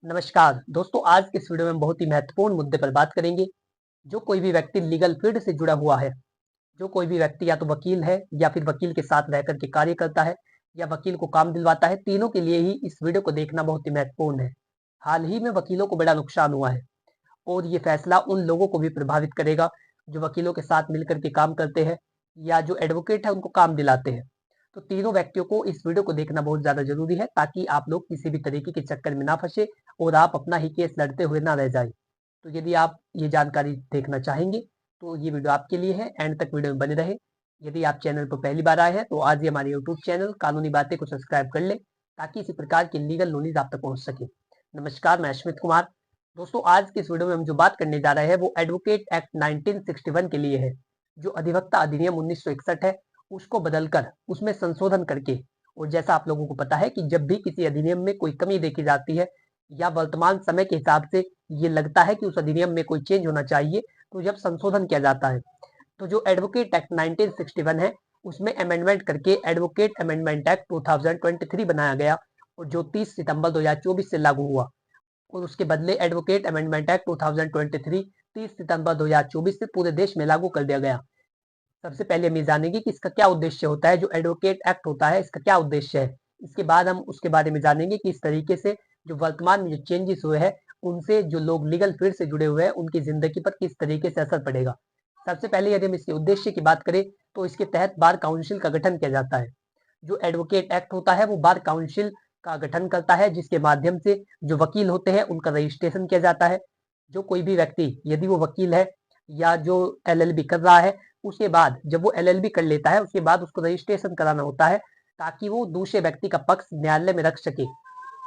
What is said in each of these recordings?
नमस्कार दोस्तों, आज के इस वीडियो में हम बहुत ही महत्वपूर्ण मुद्दे पर बात करेंगे। जो कोई भी व्यक्ति लीगल फील्ड से जुड़ा हुआ है, जो कोई भी व्यक्ति या तो वकील है या फिर वकील के साथ रह करके कार्य करता है या वकील को काम दिलवाता है, तीनों के लिए ही इस वीडियो को देखना बहुत ही महत्वपूर्ण है। हाल ही में वकीलों को बड़ा नुकसान हुआ है और ये फैसला उन लोगों को भी प्रभावित करेगा जो वकीलों के साथ मिलकर के काम करते हैं या जो एडवोकेट है उनको काम दिलाते हैं। तो तीनों व्यक्तियों को इस वीडियो को देखना बहुत ज्यादा जरूरी है ताकि आप लोग किसी भी तरीके के चक्कर में ना फंसे और आप अपना ही केस लड़ते हुए ना रह जाए। तो यदि आप ये जानकारी देखना चाहेंगे तो ये वीडियो आपके लिए है, एंड तक वीडियो में बने रहे। यदि आप चैनल पर पहली बार आए हैं तो आज ही हमारे यूट्यूब चैनल कानूनी बातें को सब्सक्राइब कर ले ताकि इसी प्रकार की लीगल नॉलेज आप तक पहुंच सके। नमस्कार, मैं अश्मित कुमार। दोस्तों, आज की इस वीडियो में हम जो बात करने जा रहे हैं वो एडवोकेट एक्ट 1961 के लिए है। जो अधिवक्ता अधिनियम 1961 है उसको बदलकर उसमें संशोधन करके, और जैसा आप लोगों को पता है कि जब भी किसी अधिनियम में कोई कमी देखी जाती है या वर्तमान समय के हिसाब से ये लगता है कि उस अधिनियम में कोई चेंज होना चाहिए, तो जब संशोधन किया जाता है तो जो एडवोकेट एक्ट 1961 है उसमें अमेंडमेंट करके एडवोकेट अमेंडमेंट एक्ट 2023 बनाया गया और जो 30 सितंबर 2024 से लागू हुआ। और उसके बदले एडवोकेट अमेंडमेंट एक्ट 2023 30 सितंबर 2024 से पूरे देश में लागू कर दिया गया। सबसे पहले हम ये जानेंगे कि इसका क्या उद्देश्य होता है। जो एडवोकेट एक्ट होता है इसका क्या उद्देश्य है, इसके बाद हम उसके बारे में जानेंगे कि इस तरीके से जो वर्तमान में जो चेंजेस हुए हैं उनसे जो लोग लीगल फील्ड से जुड़े हुए हैं उनकी जिंदगी पर किस तरीके से असर पड़ेगा। सबसे पहले यदि हम इसके उद्देश्य की बात करें तो इसके तहत बार काउंसिल का गठन किया जाता है। जो एडवोकेट एक्ट होता है वो बार काउंसिल का गठन करता है जिसके माध्यम से जो वकील होते हैं उनका रजिस्ट्रेशन किया जाता है। जो कोई भी व्यक्ति यदि वो वकील है या जो एलएलबी कर रहा है, उसके बाद जब वो एलएलबी कर लेता है उसके बाद उसको रजिस्ट्रेशन कराना होता है ताकि वो दूसरे व्यक्ति का पक्ष न्यायालय में रख सके,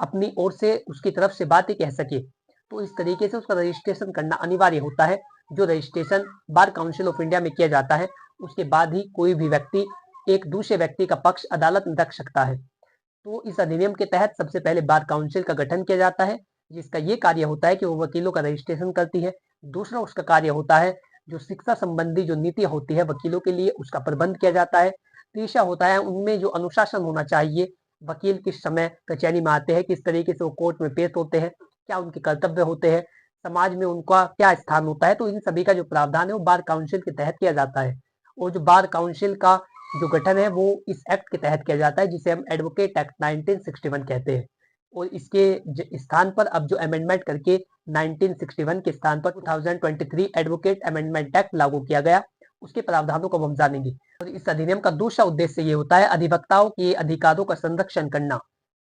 अपनी ओर से उसकी तरफ से बातें कह सके। तो इस तरीके से उसका रजिस्ट्रेशन करना अनिवार्य होता है। जो registration bar council of India में किया जाता है उसके बाद ही कोई भी व्यक्ति एक दूसरे व्यक्ति का पक्ष अदालत में रख सकता है। तो इस अधिनियम के तहत सबसे पहले बार काउंसिल का गठन किया जाता है जिसका ये कार्य होता है कि वो वकीलों का रजिस्ट्रेशन करती है। दूसरा उसका कार्य होता है जो शिक्षा संबंधी जो नीतियां होती है वकीलों के लिए उसका प्रबंध किया जाता है। तीसरा होता है उनमें जो अनुशासन होना चाहिए, वकील किस समय कचहरी में आते हैं, किस तरीके से वो कोर्ट में पेश होते हैं, क्या उनके कर्तव्य होते हैं, समाज में उनका क्या स्थान होता है। तो इन सभी का जो प्रावधान है वो बार काउंसिल के तहत किया जाता है। और जो बार काउंसिल का जो गठन है वो इस एक्ट के तहत किया जाता है जिसे हम एडवोकेट एक्ट 1961 कहते हैं। और इसके स्थान पर अब जो अमेंडमेंट करके 1961 के स्थान पर 2023 एडवोकेट अमेंडमेंट एक्ट लागू किया गया, उसके प्रावधानों को हम जानेंगे। और इस अधिनियम का दूसरा उद्देश्य ये होता है अधिवक्ताओं के अधिकारों का संरक्षण करना।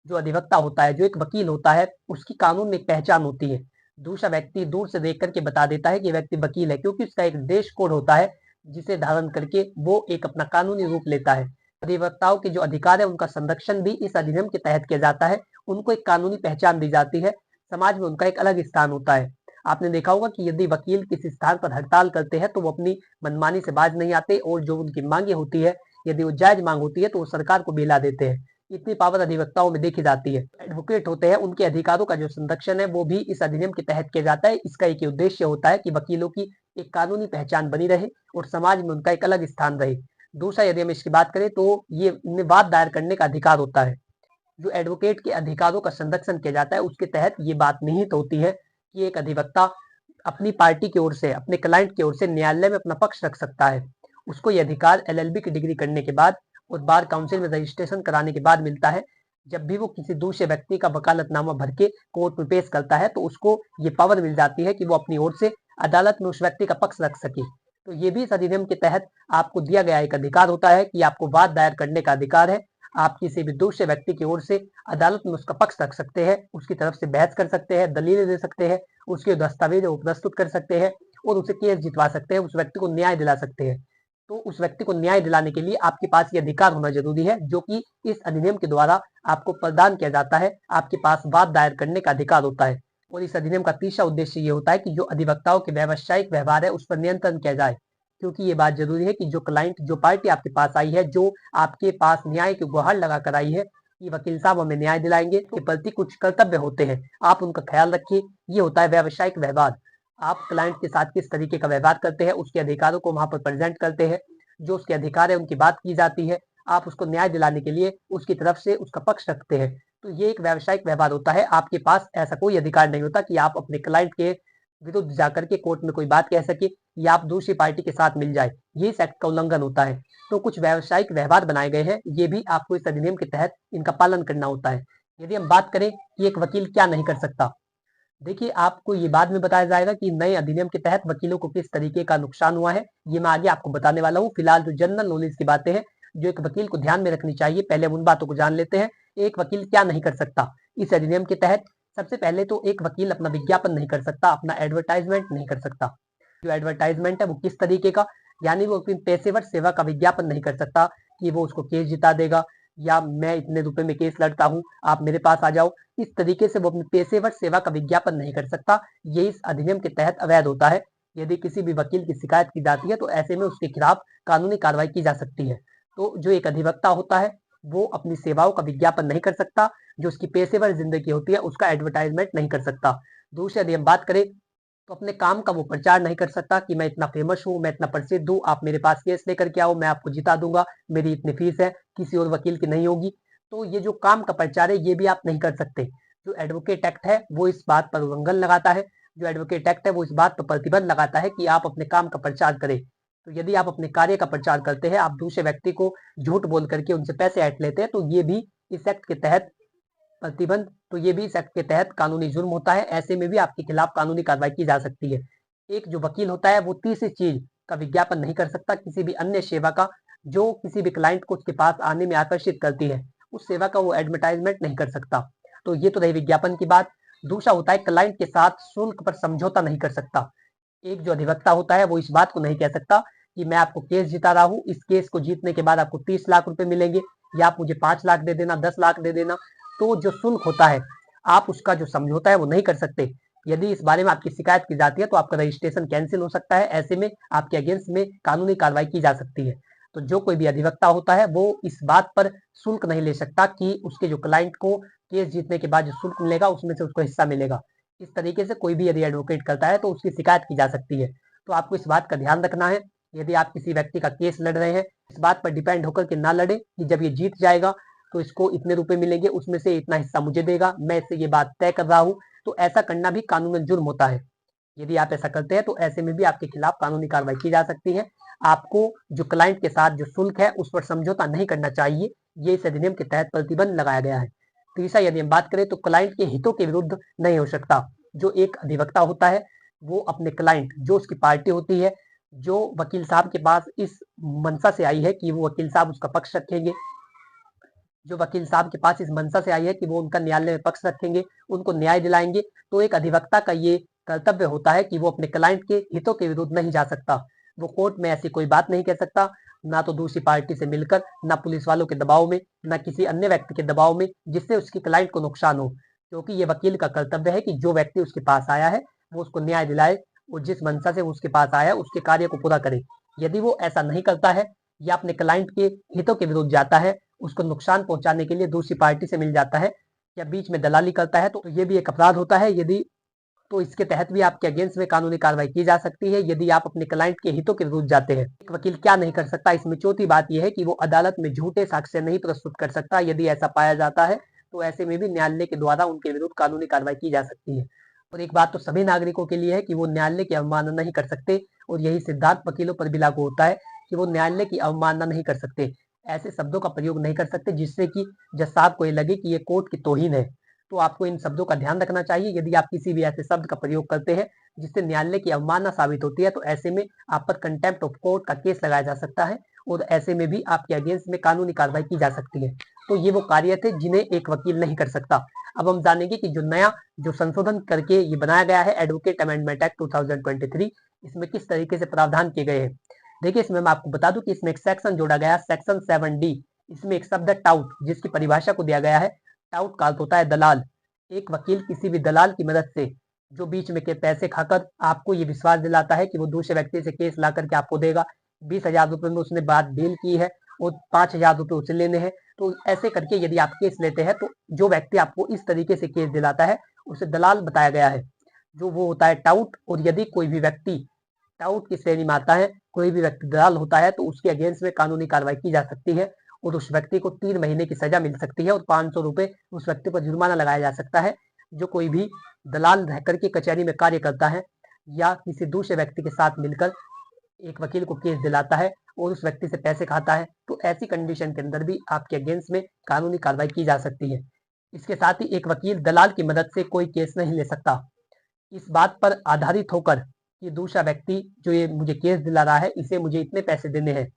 जो अधिवक्ता होता है, जो एक वकील होता है, उसकी कानून में एक पहचान होती है। दूसरा व्यक्ति दूर से देख करके बता देता है कि व्यक्ति वकील है क्योंकि उसका एक देश कोड होता है जिसे धारण करके वो एक अपना कानूनी रूप लेता है। अधिवक्ताओं के जो अधिकार है उनका संरक्षण भी इस अधिनियम के तहत किया जाता है। उनको एक कानूनी पहचान दी जाती है, समाज में उनका एक अलग स्थान होता है। आपने देखा होगा कि यदि वकील किसी स्थान पर हड़ताल करते हैं तो वो अपनी मनमानी से बाज नहीं आते और जो उनकी मांगे होती है, यदि वो जायज मांग होती है तो वो सरकार को बिला देते हैं। इतनी पावर अधिवक्ताओं में देखी जाती है। एडवोकेट होते हैं, उनके अधिकारों का जो संरक्षण है वो भी इस अधिनियम के तहत किया जाता है। इसका एक उद्देश्य होता है कि वकीलों की एक कानूनी पहचान बनी रहे और समाज में उनका एक अलग स्थान रहे। दूसरा यदि हम इसकी बात करें तो ये इनमें वाद दायर करने का अधिकार होता है। जो एडवोकेट के अधिकारों का संरक्षण किया जाता है उसके तहत ये बात निहित होती है कि एक अधिवक्ता अपनी पार्टी की ओर से, अपने क्लाइंट की ओर से न्यायालय में अपना पक्ष रख सकता है। उसको ये अधिकार एलएलबी की डिग्री करने के बाद और बार काउंसिल में रजिस्ट्रेशन कराने के बाद मिलता है। जब भी वो किसी दूसरे व्यक्ति का वकालतनामा भर के कोर्ट में पेश करता है तो उसको ये पावर मिल जाती है कि वो अपनी ओर से अदालत में उस व्यक्ति का पक्ष रख सके। तो ये भी इस अधिनियम के तहत आपको दिया गया एक अधिकार होता है कि आपको वाद दायर करने का अधिकार है। आप किसी भी दूसरे व्यक्ति की ओर से अदालत में उसका पक्ष रख सकते हैं, उसकी तरफ से बहस कर सकते हैं, दलीलें दे सकते हैं, उसके दस्तावेज वो प्रस्तुत कर सकते हैं और उसे केस जितवा सकते हैं, उस व्यक्ति को न्याय दिला सकते हैं। तो उस व्यक्ति को न्याय दिलाने के लिए आपके पास ये अधिकार होना जरूरी है जो कि इस अधिनियम के द्वारा आपको प्रदान किया जाता है। आपके पास वाद दायर करने का अधिकार होता है। और इस अधिनियम का तीसरा उद्देश्य ये होता है कि जो अधिवक्ताओं के व्यावसायिक व्यवहार है उस पर नियंत्रण किया जाए। क्योंकि ये बात जरूरी है कि जो क्लाइंट, जो पार्टी आपके पास आई है, जो आपके पास न्याय की गुहार लगा कर आई है कि वकील साहब हमें न्याय दिलाएंगे, तो प्रति कुछ कर्तव्य होते हैं, आप उनका ख्याल रखिए। ये होता है व्यावसायिक व्यवहार। आप क्लाइंट के साथ किस तरीके का व्यवहार करते हैं, उसके अधिकारों को वहां पर प्रेजेंट करते हैं, जो उसके अधिकार है उनकी बात की जाती है, आप उसको न्याय दिलाने के लिए उसकी तरफ से उसका पक्ष रखते हैं। तो ये एक व्यावसायिक व्यवहार होता है। आपके पास ऐसा कोई अधिकार नहीं होता कि आप अपने क्लाइंट के विरुद्ध जाकर के कोर्ट में कोई बात कह सके या आप दूसरी पार्टी के साथ मिल जाए। ये इस एक्ट का उल्लंघन होता है। तो कुछ व्यावसायिक व्यवहार बनाए गए हैं, ये भी आपको इस अधिनियम के तहत इनका पालन करना होता है। यदि हम बात करें कि एक वकील क्या नहीं कर सकता, देखिए आपको ये बाद में बताया जाएगा कि नए अधिनियम के तहत वकीलों को किस तरीके का नुकसान हुआ है, ये मैं आगे आपको बताने वाला हूँ। फिलहाल जो जनरल नॉलेज की बातें हैं जो एक वकील को ध्यान में रखनी चाहिए, पहले हम उन बातों को जान लेते हैं। एक वकील क्या नहीं कर सकता इस अधिनियम के तहत? सबसे पहले तो एक वकील अपना विज्ञापन नहीं कर सकता, अपना एडवर्टाइजमेंट नहीं कर सकता। जो एडवर्टाइजमेंट है वो किस तरीके का, यानी वो अपनी पेशेवर सेवा का विज्ञापन नहीं कर सकता कि वो उसको केस जिता देगा या मैं इतने रुपए में केस लड़ता हूँ, आप मेरे पास आ जाओ। इस तरीके से वो अपनी पेशेवर सेवा का विज्ञापन नहीं कर सकता। ये इस अधिनियम के तहत अवैध होता है। यदि किसी भी वकील की शिकायत की जाती है तो ऐसे में उसके खिलाफ कानूनी कार्रवाई की जा सकती है। तो जो एक अधिवक्ता होता है वो अपनी सेवाओं का विज्ञापन नहीं कर सकता, जो उसकी पेशेवर जिंदगी होती है उसका एडवर्टाइजमेंट नहीं कर सकता। दूसरे यदि हम बात करें तो अपने काम का वो प्रचार नहीं कर सकता कि मैं इतना फेमस हूँ, मैं इतना प्रसिद्ध हूँ, आप मेरे पास केस लेकर के आओ, मैं आपको जिता दूंगा, मेरी इतनी फीस है, किसी और वकील की नहीं होगी। तो ये जो काम का प्रचार है ये भी आप नहीं कर सकते। जो एडवोकेट एक्ट है वो इस बात पर उल्लंघन लगाता है, जो एडवोकेट एक्ट है वो इस बात पर प्रतिबंध लगाता है कि आप अपने काम का प्रचार करें। तो यदि आप अपने कार्य का प्रचार करते हैं, आप दूसरे व्यक्ति को झूठ बोल करके उनसे पैसे ऐंठ लेते हैं, तो ये भी इस एक्ट के तहत प्रतिबंध, तो ये भी इस एक्ट के तहत कानूनी जुर्म होता है। ऐसे में भी आपके खिलाफ कानूनी कार्रवाई की जा सकती है। एक जो वकील होता है वो तीसरी चीज का विज्ञापन नहीं कर सकता, किसी भी अन्य सेवा का जो किसी भी क्लाइंट को उसके पास आने में आकर्षित करती है, उस सेवा का वो एडवर्टाइजमेंट नहीं कर सकता। तो ये तो रही विज्ञापन की बात। दूसरा होता है क्लाइंट के साथ शुल्क पर समझौता नहीं कर सकता। एक जो अधिवक्ता होता है वो इस बात को नहीं कह सकता कि मैं आपको केस जिता रहा हूँ, इस केस को जीतने के बाद आपको 30 लाख रुपए मिलेंगे या आप मुझे 5 लाख दे देना, 10 लाख दे देना। तो जो शुल्क होता है आप उसका जो समझौता है वो नहीं कर सकते। यदि इस बारे में आपकी शिकायत की जाती है तो आपका रजिस्ट्रेशन कैंसिल हो सकता है। ऐसे में आपके अगेंस्ट में कानूनी कार्रवाई की जा सकती है। तो जो कोई भी अधिवक्ता होता है वो इस बात पर शुल्क नहीं ले सकता कि उसके जो क्लाइंट को केस जीतने के बाद जो शुल्क मिलेगा उसमें से उसको हिस्सा मिलेगा। इस तरीके से कोई भी यदि एडवोकेट करता है तो उसकी शिकायत की जा सकती है। तो आपको इस बात का ध्यान रखना है, यदि आप किसी व्यक्ति का केस लड़ रहे हैं, इस बात पर डिपेंड होकर के ना लड़े कि जब ये जीत जाएगा तो इसको इतने रुपए मिलेंगे, उसमें से इतना हिस्सा मुझे देगा, मैं इससे ये बात तय कर रहा हूं। तो ऐसा करना भी कानूनन जुर्म होता है। यदि आप ऐसा करते हैं तो ऐसे में भी आपके खिलाफ कानूनी कार्रवाई की जा सकती है। आपको जो क्लाइंट के साथ जो शुल्क है उस पर समझौता नहीं करना चाहिए, ये इस अधिनियम के तहत प्रतिबंध लगाया गया है। तीसरा यदि हम बात करें तो क्लाइंट के हितों के विरुद्ध नहीं हो सकता। जो एक अधिवक्ता होता है वो अपने क्लाइंट जो उसकी पार्टी होती है, जो वकील साहब के पास इस मंशा से आई है कि वो वकील साहब उसका पक्ष रखेंगे, जो वकील साहब के पास इस मंशा से आई है कि वो उनका न्यायालय में पक्ष रखेंगे, उनको न्याय दिलाएंगे, तो एक अधिवक्ता का ये कर्तव्य होता है कि वो अपने क्लाइंट के हितों के विरुद्ध नहीं जा सकता। वो कोर्ट में ऐसी कोई बात नहीं कह सकता, ना तो दूसरी पार्टी से मिलकर, ना पुलिस वालों के दबाव में, ना किसी अन्य व्यक्ति के दबाव में जिससे उसकी क्लाइंट को नुकसान हो। क्योंकि ये वकील का कर्तव्य है कि जो व्यक्ति उसके पास आया है वो उसको न्याय दिलाए और जिस मंशा से वो उसके पास आया है उसके कार्य को पूरा करे। यदि वो ऐसा नहीं करता है या अपने क्लाइंट के हितों के विरुद्ध जाता है, उसको नुकसान पहुंचाने के लिए दूसरी पार्टी से मिल जाता है या बीच में दलाली करता है, तो ये भी एक अपराध होता है। यदि तो इसके तहत भी आपके अगेंस्ट में कानूनी कार्रवाई की जा सकती है यदि आप अपने क्लाइंट के हितों के विरुद्ध जाते हैं। एक वकील क्या नहीं कर सकता, इसमें चौथी बात यह है कि वो अदालत में झूठे साक्ष्य नहीं प्रस्तुत कर सकता। यदि ऐसा पाया जाता है तो ऐसे में भी न्यायालय के द्वारा उनके विरुद्ध कानूनी कार्रवाई की जा सकती है। और एक बात तो सभी नागरिकों के लिए है कि वो न्यायालय की अवमानना नहीं कर सकते, और यही सिद्धांत वकीलों पर भी लागू होता है कि वो न्यायालय की अवमानना नहीं कर सकते, ऐसे शब्दों का प्रयोग नहीं कर सकते जिससे कि जज साहब को ये लगे कि ये कोर्ट की तौहीन है। तो आपको इन शब्दों का ध्यान रखना चाहिए। यदि आप किसी भी ऐसे शब्द का प्रयोग करते हैं जिससे न्यायालय की अवमानना साबित होती है तो ऐसे में आप पर कंटेम्प्ट ऑफ कोर्ट का केस लगाया जा सकता है और ऐसे में भी आपके अगेंस्ट में कानूनी कार्रवाई की जा सकती है। तो ये वो कार्य थे जिन्हें एक वकील नहीं कर सकता। अब हम जानेंगे कि जो नया जो संशोधन करके ये बनाया गया है एडवोकेट अमेंडमेंट एक्ट 2023, इसमें किस तरीके से प्रावधान किए गए हैं। देखिए इसमें मैं आपको बता दूं कि इसमें एक सेक्शन जोड़ा गया है, सेक्शन 7D। इसमें एक शब्द है टाउट, जिसकी परिभाषा को दिया गया है। टाउट का अर्थ होता है दलाल। एक वकील किसी भी दलाल की मदद से जो बीच में के पैसे खाकर आपको ये विश्वास दिलाता है कि वो दूसरे व्यक्ति से केस ला करके आपको देगा, 20,000 रुपए में उसने बात डील की है और 5,000 रुपए उसे लेने हैं, तो ऐसे करके यदि आप केस लेते हैं तो जो व्यक्ति आपको इस तरीके से केस दिलाता है उसे दलाल बताया गया है, जो वो होता है टाउट। और यदि कोई भी व्यक्ति टाउट की श्रेणी में आता है, कोई भी व्यक्ति दलाल होता है, तो उसके अगेंस्ट में कानूनी कार्रवाई की जा सकती है। और उस व्यक्ति को 3 महीने की सजा मिल सकती है और 500 रुपए उस व्यक्ति पर जुर्माना लगाया जा सकता है। जो कोई भी दलाल रह करके कचहरी में कार्य करता है या किसी दूसरे व्यक्ति के साथ मिलकर एक वकील को केस दिलाता है और उस व्यक्ति से पैसे खाता है, तो ऐसी कंडीशन के अंदर भी आपके अगेंस्ट में कानूनी कार्रवाई की जा सकती है। इसके साथ ही एक वकील दलाल की मदद से कोई केस नहीं ले सकता। इस बात पर आधारित होकर कि दूसरा व्यक्ति जो ये मुझे केस दिला रहा है, इसे मुझे इतने पैसे देने हैं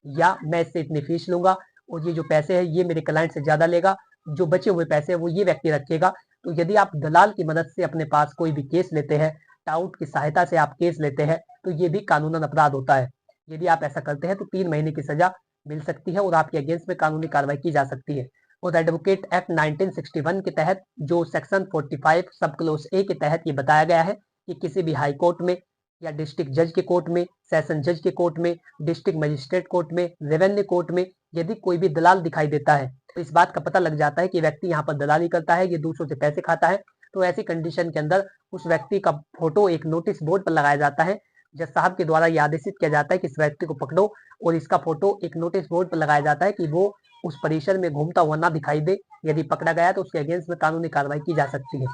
या मैं इससे इतनी फीस लूंगा और ये जो पैसे है ये मेरे क्लाइंट से ज्यादा लेगा, जो बचे हुए पैसे वो ये व्यक्ति रखेगा। तो यदि आप दलाल की मदद से अपने पास कोई भी केस लेते हैं, टाउट की सहायता से आप केस लेते हैं, तो ये भी कानूनन अपराध होता है। यदि आप ऐसा करते हैं तो 3 महीने की सजा मिल सकती है और आपके अगेंस्ट में कानूनी कार्रवाई की जा सकती है। और एडवोकेट एक्ट 1961 के तहत जो सेक्शन 45 सब क्लोज ए के तहत ये बताया गया है कि किसी भी हाई कोर्ट में या डिस्ट्रिक्ट जज के कोर्ट में, सेशन जज के कोर्ट में, डिस्ट्रिक्ट मजिस्ट्रेट कोर्ट में, रेवेन्यू कोर्ट में यदि कोई भी दलाल दिखाई देता है तो इस बात का पता लग जाता है कि व्यक्ति यहाँ पर दलाली करता है, ये दूसरों से पैसे खाता है। तो ऐसी कंडीशन के अंदर उस व्यक्ति का फोटो एक नोटिस बोर्ड पर लगाया जाता है। जज साहब के द्वारा यह आदेशित किया जाता है कि इस व्यक्ति को पकड़ो और इसका फोटो एक नोटिस बोर्ड पर लगाया जाता है कि वो उस परिसर में घूमता हुआ ना दिखाई दे। यदि पकड़ा गया तो उसके अगेंस्ट में कानूनी कार्रवाई की जा सकती है।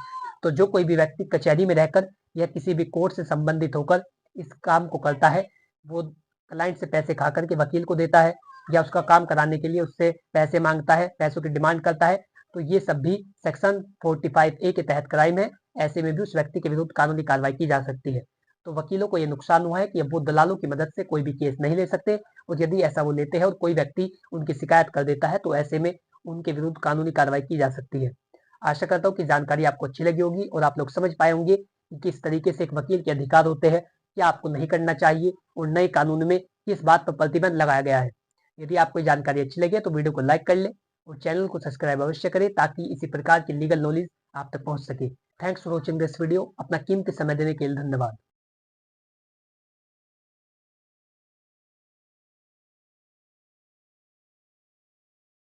तो जो कोई भी व्यक्ति कचहरी में रहकर या किसी भी कोर्ट से संबंधित होकर इस काम को करता है, वो क्लाइंट से पैसे खा करके वकील को देता है या उसका काम कराने के लिए उससे पैसे मांगता है, पैसों की डिमांड करता है, तो ये सब भी सेक्शन 45A के तहत क्राइम है। ऐसे में भी उस व्यक्ति के विरुद्ध कानूनी कार्रवाई की जा सकती है। तो वकीलों को ये नुकसान हुआ है कि अब वो दलालों की मदद से कोई भी केस नहीं ले सकते और यदि ऐसा वो लेते हैं और कोई व्यक्ति उनकी शिकायत कर देता है तो ऐसे में उनके विरुद्ध कानूनी कार्रवाई की जा सकती है। आशा करता हूँ कि जानकारी आपको अच्छी लगी होगी और आप लोग समझ पाए होंगे कि किस तरीके से एक वकील के अधिकार होते हैं, क्या आपको नहीं करना चाहिए और नए कानून में किस बात पर प्रतिबंध लगाया गया है। यदि आपको जानकारी अच्छी लगे तो वीडियो को लाइक कर ले और चैनल को सब्सक्राइब अवश्य करें ताकि इसी प्रकार की लीगल नॉलेज आप तक पहुंच सके। Thanks for watching this video. अपना कीमती समय देने के लिए धन्यवाद।